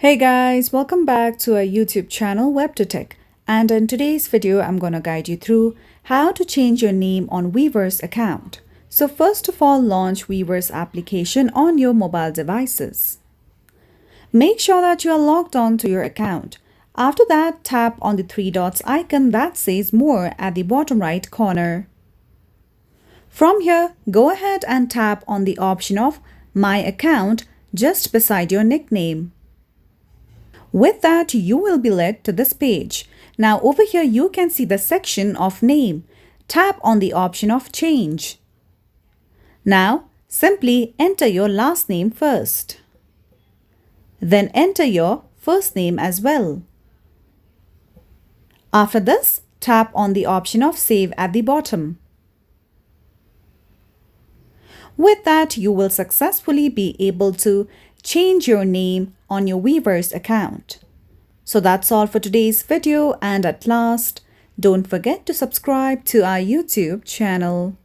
Hey guys, welcome back to our YouTube channel WebToTech, and in today's video I'm going to guide you through how to change your name on Weverse account. So first of all, launch Weverse application on your mobile devices. Make sure that you are logged on to your account. After that, tap on the three dots icon that says More at the bottom right corner. From here, go ahead and tap on the option of My Account just beside your nickname. With that, you will be led to this page. Now over here, you can see the section of name. Tap on the option of change. Now, simply enter your last name first. Then enter your first name as well. After this, tap on the option of save at the bottom. With that, you will successfully be able to change your name on your Weverse account. So that's all for today's video, and at last, don't forget to subscribe to our YouTube channel.